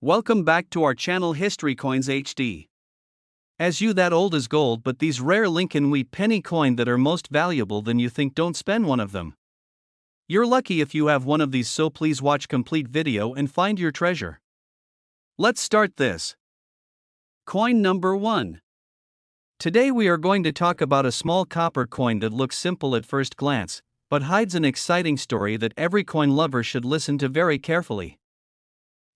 Welcome back to our channel History Coins HD. As you that old is gold, but these rare Lincoln Wheat Penny coin that are most valuable than you think, don't spend one of them. You're lucky if you have one of these, so please watch complete video and find your treasure. Let's start this. Coin number 1. Today we are going to talk about a small copper coin that looks simple at first glance, but hides an exciting story that every coin lover should listen to very carefully.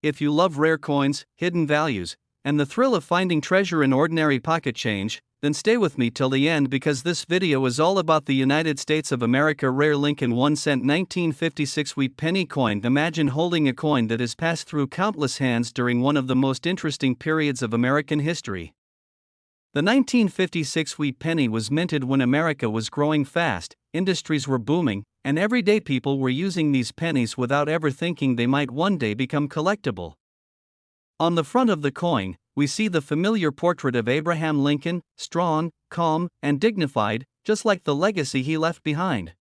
If you love rare coins, hidden values, and the thrill of finding treasure in ordinary pocket change, then stay with me till the end, because this video is all about the United States of America rare Lincoln 1-cent 1956 wheat penny coin. Imagine holding a coin that has passed through countless hands during one of the most interesting periods of American history. The 1956 wheat penny was minted when America was growing fast, industries were booming, and everyday people were using these pennies without ever thinking they might one day become collectible. On the front of the coin, we see the familiar portrait of Abraham Lincoln, strong, calm, and dignified, just like the legacy he left behind.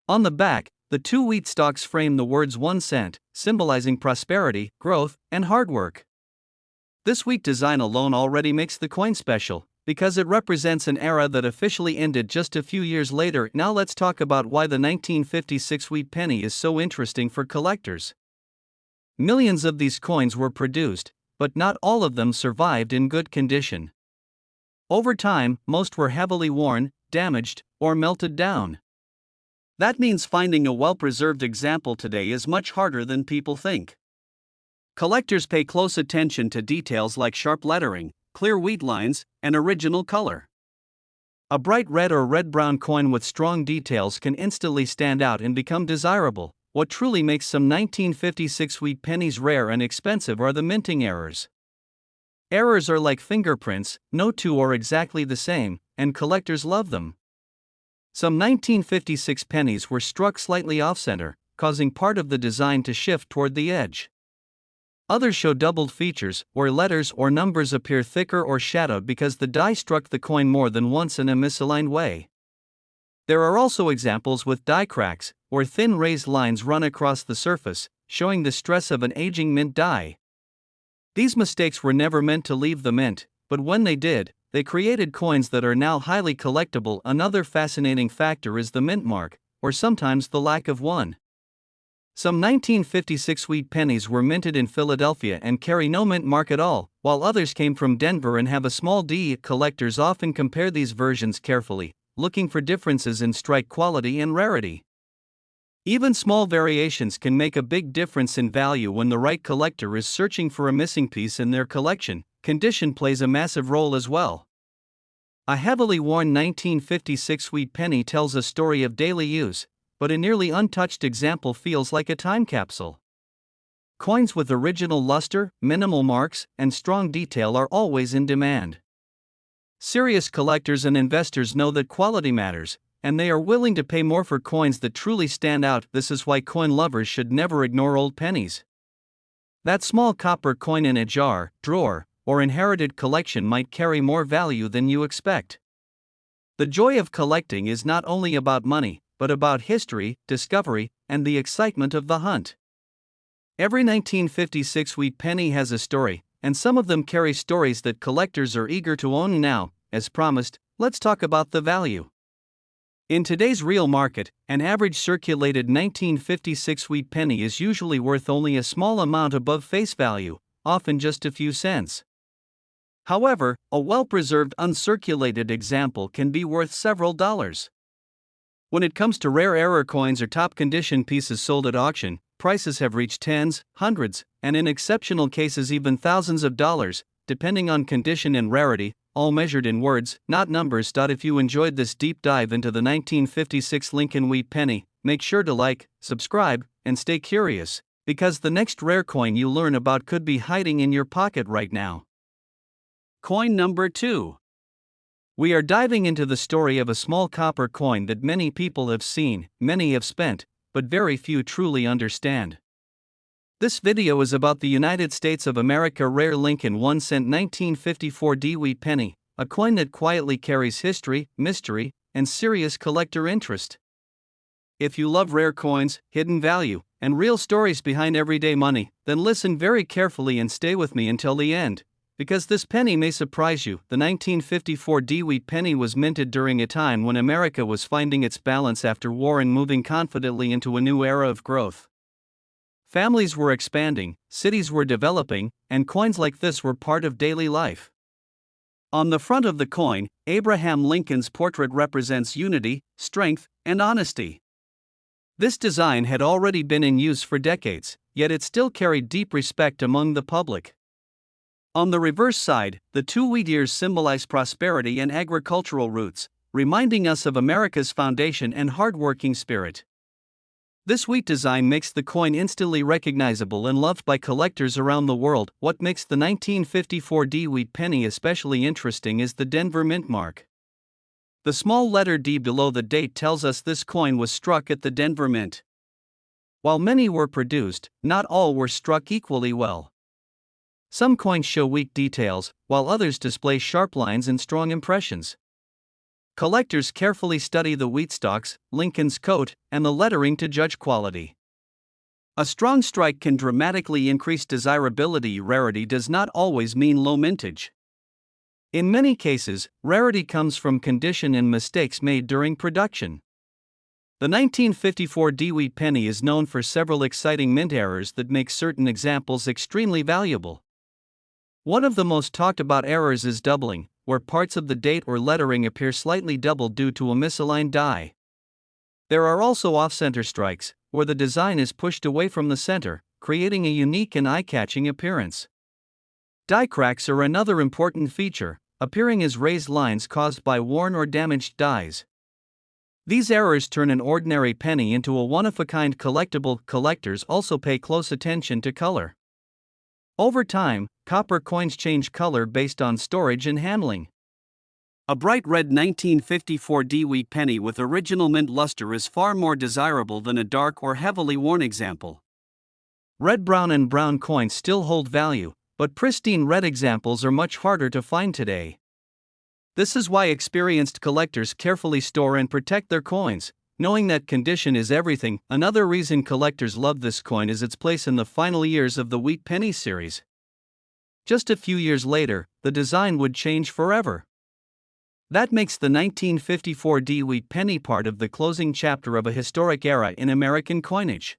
On the back, the two wheat stalks frame the words 1 cent, symbolizing prosperity, growth, and hard work. This wheat design alone already makes the coin special, because it represents an era that officially ended just a few years later. Now let's talk about why the 1956 wheat penny is so interesting for collectors. Millions of these coins were produced, but not all of them survived in good condition. Over time, most were heavily worn, damaged, or melted down. That means finding a well-preserved example today is much harder than people think. Collectors pay close attention to details like sharp lettering, clear wheat lines, and original color. A bright red or red-brown coin with strong details can instantly stand out and become desirable. What truly makes some 1956 wheat pennies rare and expensive are the minting errors. Errors are like fingerprints, no two are exactly the same, and collectors love them. Some 1956 pennies were struck slightly off-center, causing part of the design to shift toward the edge. Others show doubled features, where letters or numbers appear thicker or shadowed because the die struck the coin more than once in a misaligned way. There are also examples with die cracks, where thin raised lines run across the surface, showing the stress of an aging mint die. These mistakes were never meant to leave the mint, but when they did, they created coins that are now highly collectible. Another fascinating factor is the mint mark, or sometimes the lack of one. Some 1956 wheat pennies were minted in Philadelphia and carry no mint mark at all, while others came from Denver and have a small D. Collectors often compare these versions carefully, looking for differences in strike quality and rarity. Even small variations can make a big difference in value when the right collector is searching for a missing piece in their collection. Condition plays a massive role as well. A heavily worn 1956 wheat penny tells a story of daily use, but a nearly untouched example feels like a time capsule. Coins with original luster, minimal marks, and strong detail are always in demand. Serious collectors and investors know that quality matters, and they are willing to pay more for coins that truly stand out. This is why coin lovers should never ignore old pennies. That small copper coin in a jar, drawer, or inherited collection might carry more value than you expect. The joy of collecting is not only about money, but about history, discovery, and the excitement of the hunt. Every 1956 wheat penny has a story, and some of them carry stories that collectors are eager to own. Now, as promised, let's talk about the value. In today's real market, an average circulated 1956 wheat penny is usually worth only a small amount above face value, often just a few cents. However, a well-preserved uncirculated example can be worth several dollars. When it comes to rare error coins or top-condition pieces sold at auction, prices have reached tens, hundreds, and in exceptional cases even thousands of dollars, depending on condition and rarity, all measured in words, not numbers. If you enjoyed this deep dive into the 1956 Lincoln Wheat Penny, make sure to like, subscribe, and stay curious, because the next rare coin you learn about could be hiding in your pocket right now. Coin number 2. We are diving into the story of a small copper coin that many people have seen, many have spent, but very few truly understand. This video is about the United States of America rare Lincoln 1-cent 1954 wheat penny, a coin that quietly carries history, mystery, and serious collector interest. If you love rare coins, hidden value, and real stories behind everyday money, then listen very carefully and stay with me until the end, because this penny may surprise you. The 1954 Wheat penny was minted during a time when America was finding its balance after war and moving confidently into a new era of growth. Families were expanding, cities were developing, and coins like this were part of daily life. On the front of the coin, Abraham Lincoln's portrait represents unity, strength, and honesty. This design had already been in use for decades, yet it still carried deep respect among the public. On the reverse side, the two wheat ears symbolize prosperity and agricultural roots, reminding us of America's foundation and hard-working spirit. This wheat design makes the coin instantly recognizable and loved by collectors around the world. What makes the 1954 Wheat penny especially interesting is the Denver mint mark. The small letter D below the date tells us this coin was struck at the Denver Mint. While many were produced, not all were struck equally well. Some coins show weak details, while others display sharp lines and strong impressions. Collectors carefully study the wheat stalks, Lincoln's coat, and the lettering to judge quality. A strong strike can dramatically increase desirability. Rarity does not always mean low mintage. In many cases, rarity comes from condition and mistakes made during production. The 1954 Wheat penny is known for several exciting mint errors that make certain examples extremely valuable. One of the most talked about errors is doubling, where parts of the date or lettering appear slightly doubled due to a misaligned die. There are also off-center strikes, where the design is pushed away from the center, creating a unique and eye-catching appearance. Die cracks are another important feature, appearing as raised lines caused by worn or damaged dies. These errors turn an ordinary penny into a one-of-a-kind collectible. Collectors also pay close attention to color. Over time, copper coins change color based on storage and handling. A bright red 1954 Wheat penny with original mint luster is far more desirable than a dark or heavily worn example. Red, brown, and brown coins still hold value, but pristine red examples are much harder to find today. This is why experienced collectors carefully store and protect their coins, knowing that condition is everything. Another reason collectors love this coin is its place in the final years of the Wheat Penny series. Just a few years later, the design would change forever. That makes the 1954 Wheat Penny part of the closing chapter of a historic era in American coinage.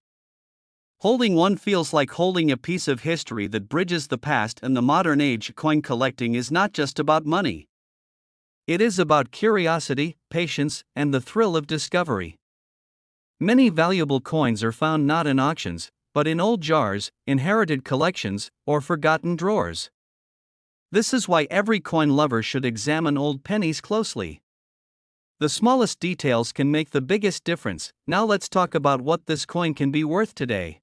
Holding one feels like holding a piece of history that bridges the past and the modern age. Coin collecting is not just about money. It is about curiosity, patience, and the thrill of discovery. Many valuable coins are found not in auctions, but in old jars, inherited collections, or forgotten drawers. This is why every coin lover should examine old pennies closely. The smallest details can make the biggest difference. Now let's talk about what this coin can be worth today.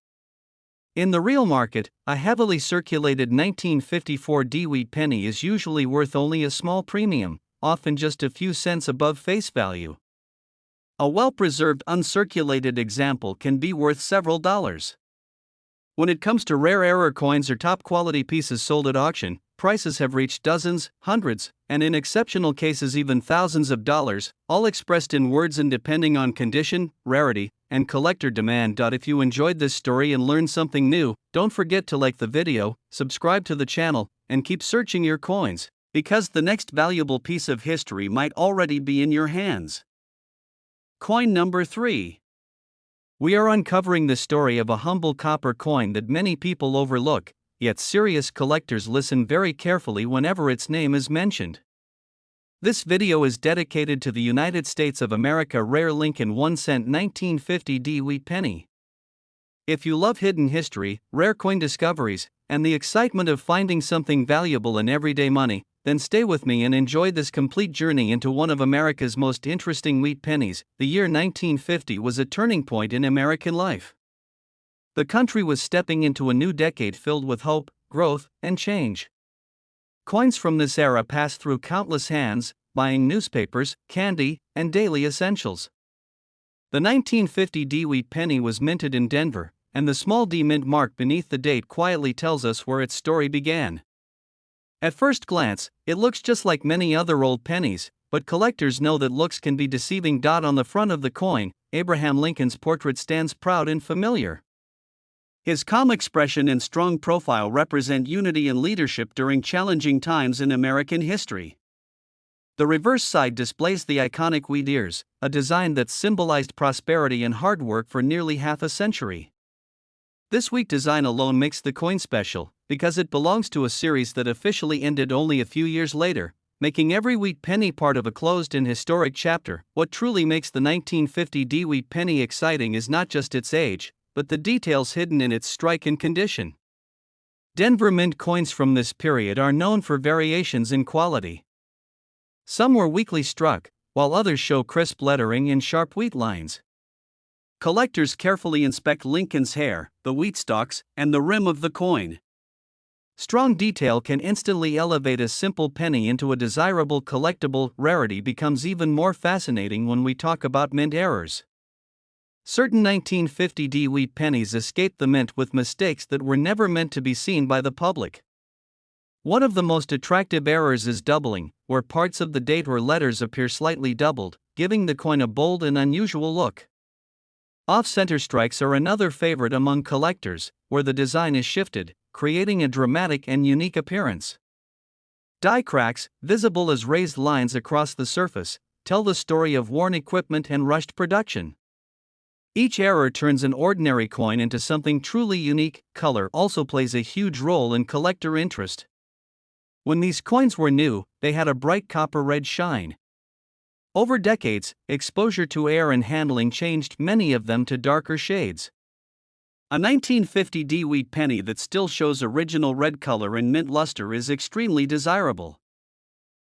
In the real market, a heavily circulated 1954 Wheat penny is usually worth only a small premium, often just a few cents above face value. A well-preserved uncirculated example can be worth several dollars. When it comes to rare error coins or top-quality pieces sold at auction, prices have reached dozens, hundreds, and in exceptional cases even thousands of dollars, all expressed in words and depending on condition, rarity, and collector demand. If you enjoyed this story and learned something new, don't forget to like the video, subscribe to the channel, and keep searching your coins, because the next valuable piece of history might already be in your hands. Coin number 3. We are uncovering the story of a humble copper coin that many people overlook, yet serious collectors listen very carefully whenever its name is mentioned. This video is dedicated to the United States of America rare Lincoln 1-cent 1950 Wheat penny. If you love hidden history, rare coin discoveries, and the excitement of finding something valuable in everyday money, then stay with me and enjoy this complete journey into one of America's most interesting wheat pennies. The year 1950 was a turning point in American life. The country was stepping into a new decade filled with hope, growth, and change. Coins from this era passed through countless hands, buying newspapers, candy, and daily essentials. The 1950 Wheat penny was minted in Denver, and the small D mint mark beneath the date quietly tells us where its story began. At first glance, it looks just like many other old pennies, but collectors know that looks can be deceiving. On the front of the coin, Abraham Lincoln's portrait stands proud and familiar. His calm expression and strong profile represent unity and leadership during challenging times in American history. The reverse side displays the iconic wheat ears, a design that symbolized prosperity and hard work for nearly half a century. This wheat design alone makes the coin special, because it belongs to a series that officially ended only a few years later, making every wheat penny part of a closed and historic chapter. What truly makes the 1950 D wheat penny exciting is not just its age, but the details hidden in its strike and condition. Denver Mint coins from this period are known for variations in quality. Some were weakly struck, while others show crisp lettering and sharp wheat lines. Collectors carefully inspect Lincoln's hair, the wheat stalks, and the rim of the coin. Strong detail can instantly elevate a simple penny into a desirable collectible. Rarity becomes even more fascinating when we talk about mint errors. Certain 1950 D wheat pennies escaped the mint with mistakes that were never meant to be seen by the public. One of the most attractive errors is doubling, where parts of the date or letters appear slightly doubled, giving the coin a bold and unusual look. Off-center strikes are another favorite among collectors, where the design is shifted, creating a dramatic and unique appearance. Die cracks, visible as raised lines across the surface, tell the story of worn equipment and rushed production. Each error turns an ordinary coin into something truly unique. Color also plays a huge role in collector interest. When these coins were new, they had a bright copper red shine. Over decades, exposure to air and handling changed many of them to darker shades. A 1950 D wheat penny that still shows original red color and mint luster is extremely desirable.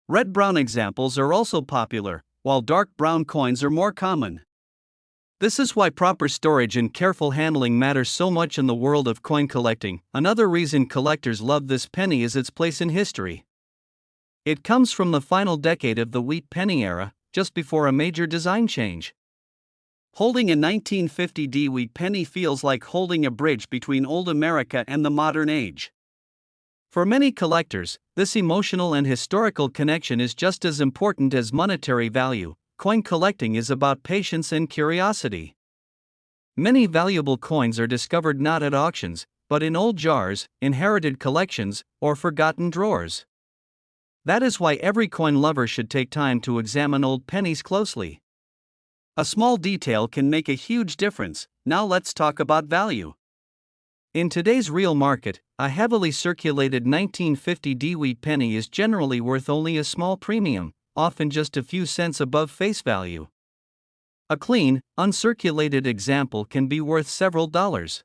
Red-brown examples are also popular, while dark brown coins are more common. This is why proper storage and careful handling matter so much in the world of coin collecting. Another reason collectors love this penny is its place in history. It comes from the final decade of the wheat penny era, just before a major design change. Holding a 1950 D wheat penny feels like holding a bridge between old America and the modern age. For many collectors, this emotional and historical connection is just as important as monetary value. Coin collecting is about patience and curiosity. Many valuable coins are discovered not at auctions, but in old jars, inherited collections, or forgotten drawers. That is why every coin lover should take time to examine old pennies closely. A small detail can make a huge difference. Now let's talk about value. In today's real market, a heavily circulated 1950 D wheat penny is generally worth only a small premium, often just a few cents above face value. A clean, uncirculated example can be worth several dollars.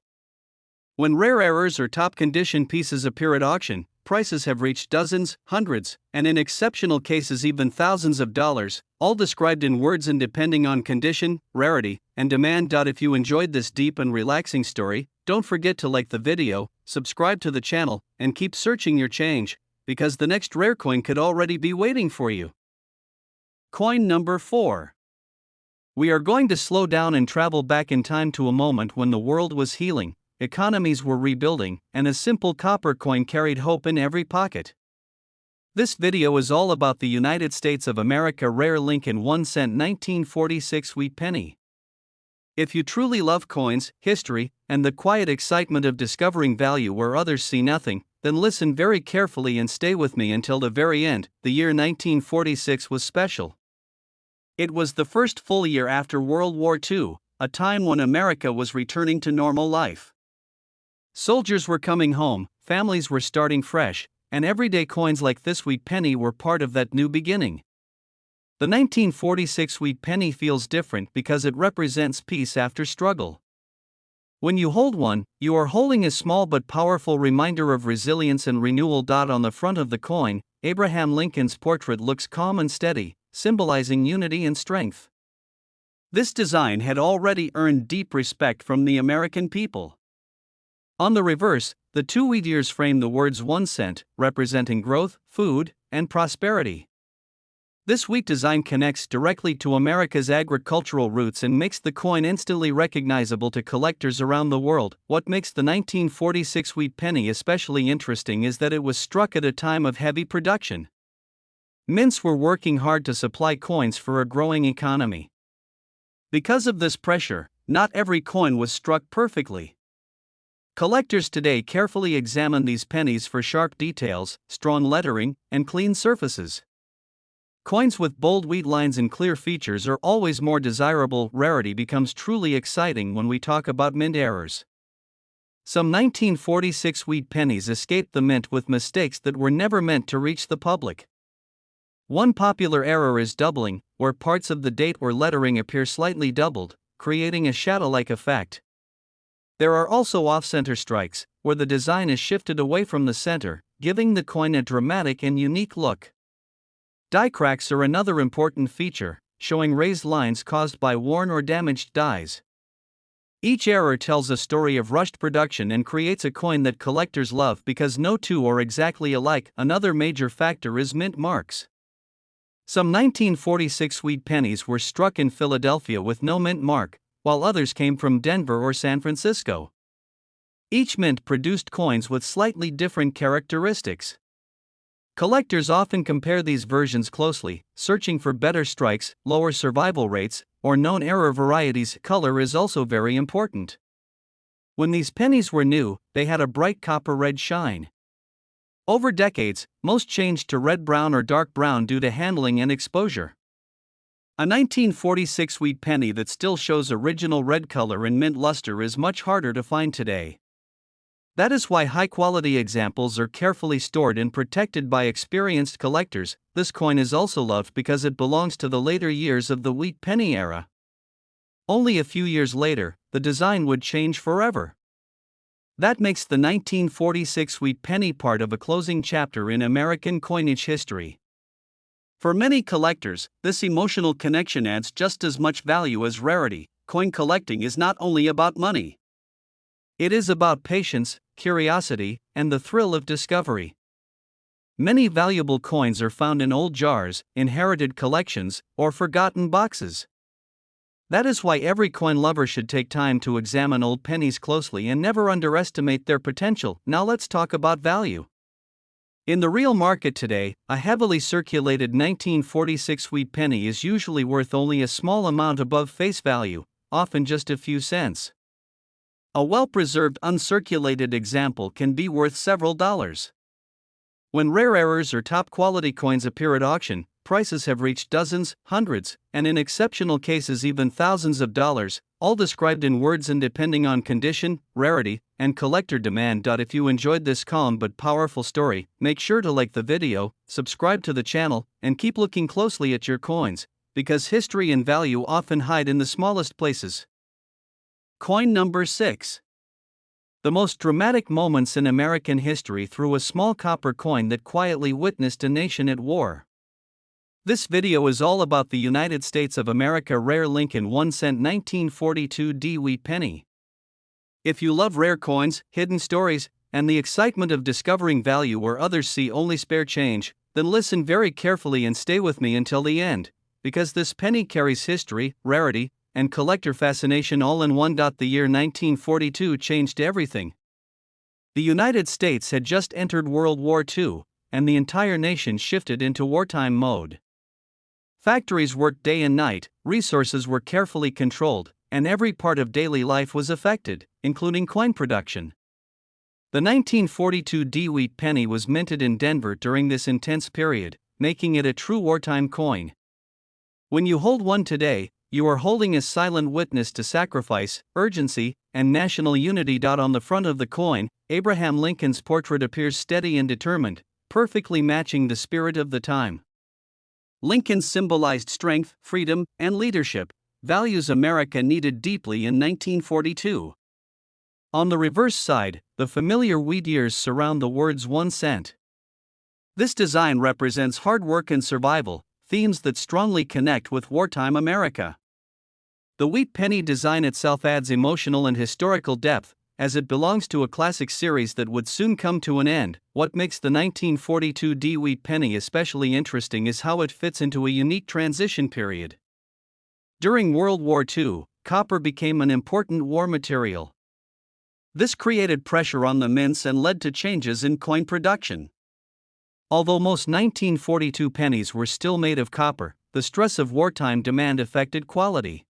When rare errors or top-condition pieces appear at auction, prices have reached dozens, hundreds, and in exceptional cases even thousands of dollars, all described in words and depending on condition, rarity, and demand. If you enjoyed this deep and relaxing story, don't forget to like the video, subscribe to the channel, and keep searching your change, because the next rare coin could already be waiting for you. Coin number 4. We are going to slow down and travel back in time to a moment when the world was healing, economies were rebuilding, and a simple copper coin carried hope in every pocket. This video is all about the United States of America rare Lincoln 1-cent 1946 wheat penny. If you truly love coins, history, and the quiet excitement of discovering value where others see nothing, then listen very carefully and stay with me until the very end. The year 1946 was special. It was the first full year after World War II, a time when America was returning to normal life. Soldiers were coming home, families were starting fresh, and everyday coins like this wheat penny were part of that new beginning. The 1946 wheat penny feels different because it represents peace after struggle. When you hold one, you are holding a small but powerful reminder of resilience and renewal. On the front of the coin, Abraham Lincoln's portrait looks calm and steady, symbolizing unity and strength. This design had already earned deep respect from the American people. On the reverse, the two wheat ears frame the words 1 cent, representing growth, food, and prosperity. This wheat design connects directly to America's agricultural roots and makes the coin instantly recognizable to collectors around the world. What makes the 1946 wheat penny especially interesting is that it was struck at a time of heavy production. Mints were working hard to supply coins for a growing economy. Because of this pressure, not every coin was struck perfectly. Collectors today carefully examine these pennies for sharp details, strong lettering, and clean surfaces. Coins with bold wheat lines and clear features are always more desirable. Rarity becomes truly exciting when we talk about mint errors. Some 1946 wheat pennies escaped the mint with mistakes that were never meant to reach the public. One popular error is doubling, where parts of the date or lettering appear slightly doubled, creating a shadow-like effect. There are also off-center strikes, where the design is shifted away from the center, giving the coin a dramatic and unique look. Die cracks are another important feature, showing raised lines caused by worn or damaged dies. Each error tells a story of rushed production and creates a coin that collectors love because no two are exactly alike. Another major factor is mint marks. Some 1946 wheat pennies were struck in Philadelphia with no mint mark, while others came from Denver or San Francisco. Each mint produced coins with slightly different characteristics. Collectors often compare these versions closely, searching for better strikes, lower survival rates, or known error varieties. Color is also very important. When these pennies were new, they had a bright copper red shine. Over decades, most changed to red-brown or dark brown due to handling and exposure. A 1946 wheat penny that still shows original red color and mint luster is much harder to find today. That is why high-quality examples are carefully stored and protected by experienced collectors. This coin is also loved because it belongs to the later years of the wheat penny era. Only a few years later, the design would change forever. That makes the 1946 wheat penny part of a closing chapter in American coinage history. For many collectors, this emotional connection adds just as much value as rarity. Coin collecting is not only about money. It is about patience, curiosity, and the thrill of discovery. Many valuable coins are found in old jars, inherited collections, or forgotten boxes. That is why every coin lover should take time to examine old pennies closely and never underestimate their potential. Now let's talk about value. In the real market today, a heavily circulated 1946 wheat penny is usually worth only a small amount above face value, often just a few cents. A well-preserved uncirculated example can be worth several dollars. When rare errors or top-quality coins appear at auction, prices have reached dozens, hundreds, and in exceptional cases even thousands of dollars, all described in words and depending on condition, rarity, and collector demand. If you enjoyed this calm but powerful story, make sure to like the video, subscribe to the channel, and keep looking closely at your coins, because history and value often hide in the smallest places. Coin number 6. The most dramatic moments in American history through a small copper coin that quietly witnessed a nation at war. This video is all about the United States of America rare Lincoln 1-cent 1942 D wheat penny. If you love rare coins, hidden stories, and the excitement of discovering value where others see only spare change, then listen very carefully and stay with me until the end, because this penny carries history, rarity, and collector fascination all in one. The year 1942 changed everything. The United States had just entered World War II, and the entire nation shifted into wartime mode. Factories worked day and night, resources were carefully controlled, and every part of daily life was affected, including coin production. The 1942 D wheat penny was minted in Denver during this intense period, making it a true wartime coin. When you hold one today, you are holding a silent witness to sacrifice, urgency, and national unity. On the front of the coin, Abraham Lincoln's portrait appears steady and determined, perfectly matching the spirit of the time. Lincoln symbolized strength, freedom, and leadership, values America needed deeply in 1942. On the reverse side, the familiar wheat ears surround the words 1 cent. This design represents hard work and survival, themes that strongly connect with wartime America. The wheat penny design itself adds emotional and historical depth, as it belongs to a classic series that would soon come to an end. What makes the 1942 D wheat penny especially interesting is how it fits into a unique transition period. During World War II, copper became an important war material. This created pressure on the mints and led to changes in coin production. Although most 1942 pennies were still made of copper, the stress of wartime demand affected quality.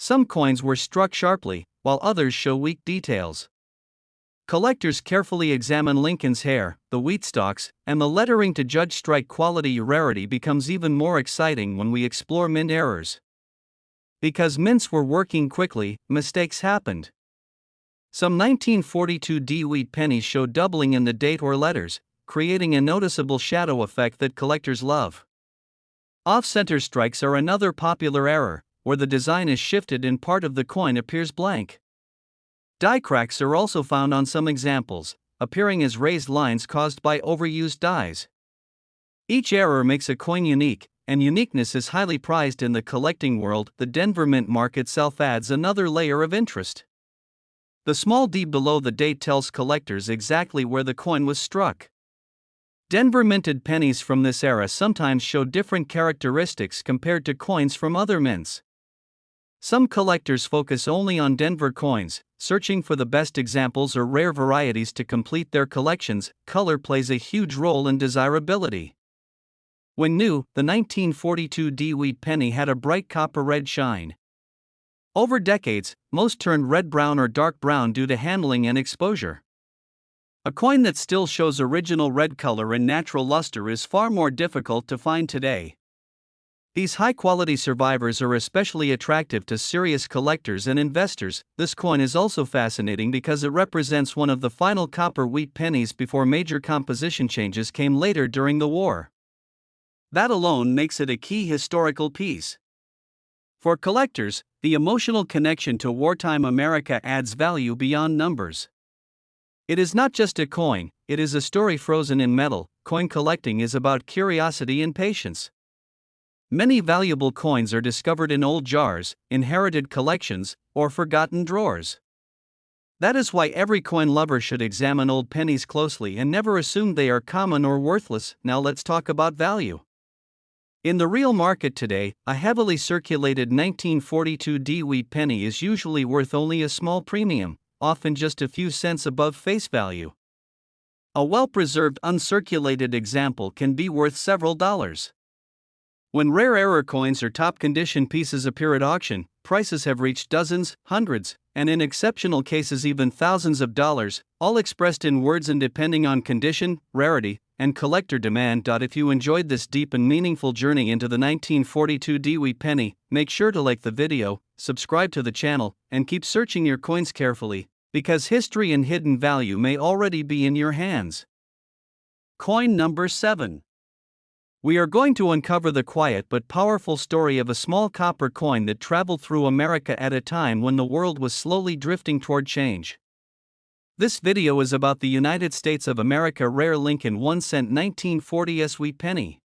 Some coins were struck sharply, while others show weak details. Collectors carefully examine Lincoln's hair, the wheat stalks, and the lettering to judge strike quality. Rarity becomes even more exciting when we explore mint errors. Because mints were working quickly, mistakes happened. Some 1942 wheat pennies show doubling in the date or letters, creating a noticeable shadow effect that collectors love. Off-center strikes are another popular error, where the design is shifted and part of the coin appears blank. Die cracks are also found on some examples, appearing as raised lines caused by overused dies. Each error makes a coin unique, and uniqueness is highly prized in the collecting world. The Denver Mint mark itself adds another layer of interest. The small D below the date tells collectors exactly where the coin was struck. Denver minted pennies from this era sometimes show different characteristics compared to coins from other mints. Some collectors focus only on Denver coins, searching for the best examples or rare varieties to complete their collections. Color plays a huge role in desirability. When new, the 1942 wheat penny had a bright copper red shine. Over decades, most turned red-brown or dark brown due to handling and exposure. A coin that still shows original red color and natural luster is far more difficult to find today. These high-quality survivors are especially attractive to serious collectors and investors. This coin is also fascinating because it represents one of the final copper wheat pennies before major composition changes came later during the war. That alone makes it a key historical piece. For collectors, the emotional connection to wartime America adds value beyond numbers. It is not just a coin, it is a story frozen in metal. Coin collecting is about curiosity and patience. Many valuable coins are discovered in old jars, inherited collections, or forgotten drawers. That is why every coin lover should examine old pennies closely and never assume they are common or worthless. Now let's talk about value. In the real market today, a heavily circulated 1942 wheat penny is usually worth only a small premium, often just a few cents above face value. A well-preserved uncirculated example can be worth several dollars. When rare error coins or top-condition pieces appear at auction, prices have reached dozens, hundreds, and in exceptional cases even thousands of dollars, all expressed in words and depending on condition, rarity, and collector demand. If you enjoyed this deep and meaningful journey into the 1942 wheat penny, make sure to like the video, subscribe to the channel, and keep searching your coins carefully, because history and hidden value may already be in your hands. Coin number 7. We are going to uncover the quiet but powerful story of a small copper coin that traveled through America at a time when the world was slowly drifting toward change. This video is about the United States of America rare Lincoln 1-cent 1940 wheat penny.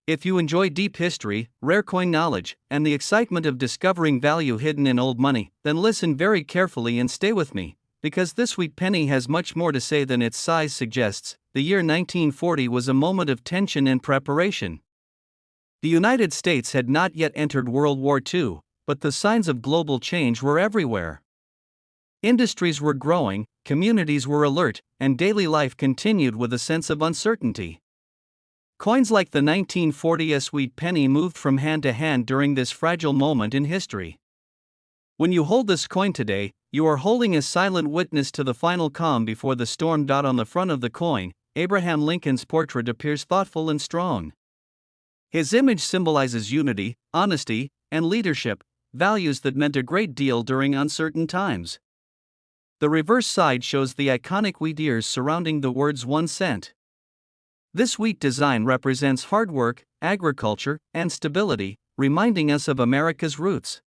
If you enjoy deep history, rare coin knowledge, and the excitement of discovering value hidden in old money, then listen very carefully and stay with me, because this wheat penny has much more to say than its size suggests. The year 1940 was a moment of tension and preparation. The United States had not yet entered World War II, but the signs of global change were everywhere. Industries were growing, communities were alert, and daily life continued with a sense of uncertainty. Coins like the 1940 wheat penny moved from hand to hand during this fragile moment in history. When you hold this coin today, you are holding a silent witness to the final calm before the storm. On the front of the coin, Abraham Lincoln's portrait appears thoughtful and strong. His image symbolizes unity, honesty, and leadership, values that meant a great deal during uncertain times. The reverse side shows the iconic wheat ears surrounding the words 1 cent. This wheat design represents hard work, agriculture, and stability, reminding us of America's roots.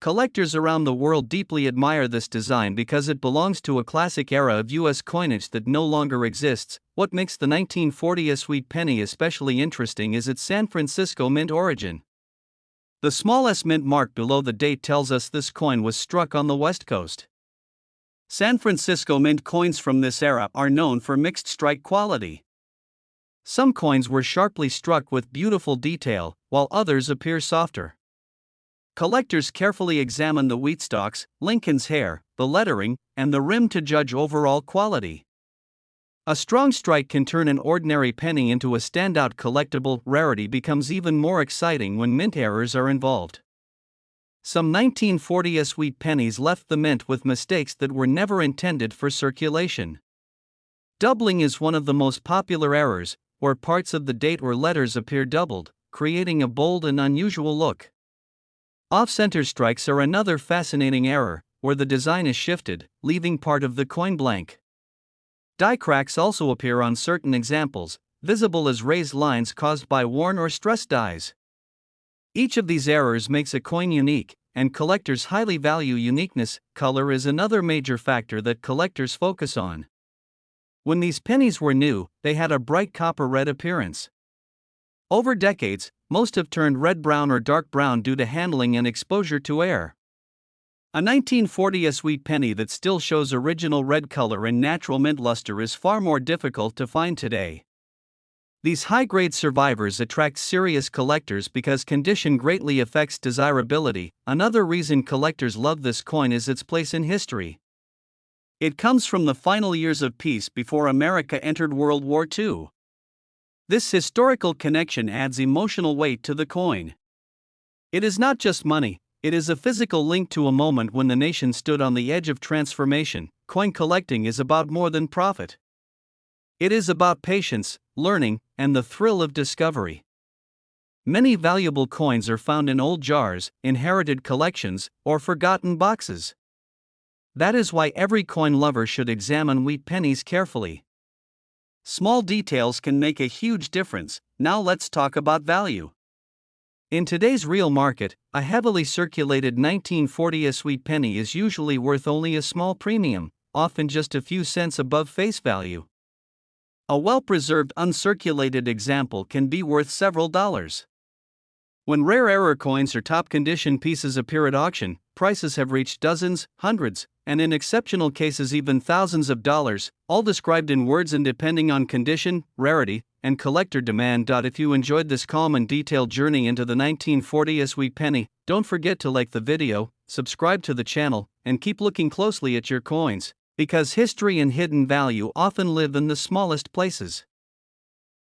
Collectors around the world deeply admire this design because it belongs to a classic era of U.S. coinage that no longer exists. What makes the 1940 wheat penny especially interesting is its San Francisco Mint origin. The small S mint mark below the date tells us this coin was struck on the West Coast. San Francisco Mint coins from this era are known for mixed strike quality. Some coins were sharply struck with beautiful detail, while others appear softer. Collectors carefully examine the wheat stalks, Lincoln's hair, the lettering, and the rim to judge overall quality. A strong strike can turn an ordinary penny into a standout collectible. Rarity becomes even more exciting when mint errors are involved. Some 1940s wheat pennies left the mint with mistakes that were never intended for circulation. Doubling is one of the most popular errors, where parts of the date or letters appear doubled, creating a bold and unusual look. Off-center strikes are another fascinating error, where the design is shifted, leaving part of the coin blank. Die cracks also appear on certain examples, visible as raised lines caused by worn or stressed dies. Each of these errors makes a coin unique, and collectors highly value uniqueness. Color is another major factor that collectors focus on. When these pennies were new, they had a bright copper red appearance. Over decades, most have turned red-brown or dark brown due to handling and exposure to air. A 1940s wheat penny that still shows original red color and natural mint luster is far more difficult to find today. These high-grade survivors attract serious collectors because condition greatly affects desirability. Another reason collectors love this coin is its place in history. It comes from the final years of peace before America entered World War II. This historical connection adds emotional weight to the coin. It is not just money, it is a physical link to a moment when the nation stood on the edge of transformation. Coin collecting is about more than profit. It is about patience, learning, and the thrill of discovery. Many valuable coins are found in old jars, inherited collections, or forgotten boxes. That is why every coin lover should examine wheat pennies carefully. Small details can make a huge difference. Now let's talk about value. In today's real market, a heavily circulated 1940s wheat penny is usually worth only a small premium, often just a few cents above face value. A well-preserved uncirculated example can be worth several dollars. When rare error coins or top-condition pieces appear at auction, prices have reached dozens, hundreds, and in exceptional cases even thousands of dollars, all described in words and depending on condition, rarity, and collector demand. If you enjoyed this calm and detailed journey into the 1940s wheat penny, don't forget to like the video, subscribe to the channel, and keep looking closely at your coins, because history and hidden value often live in the smallest places.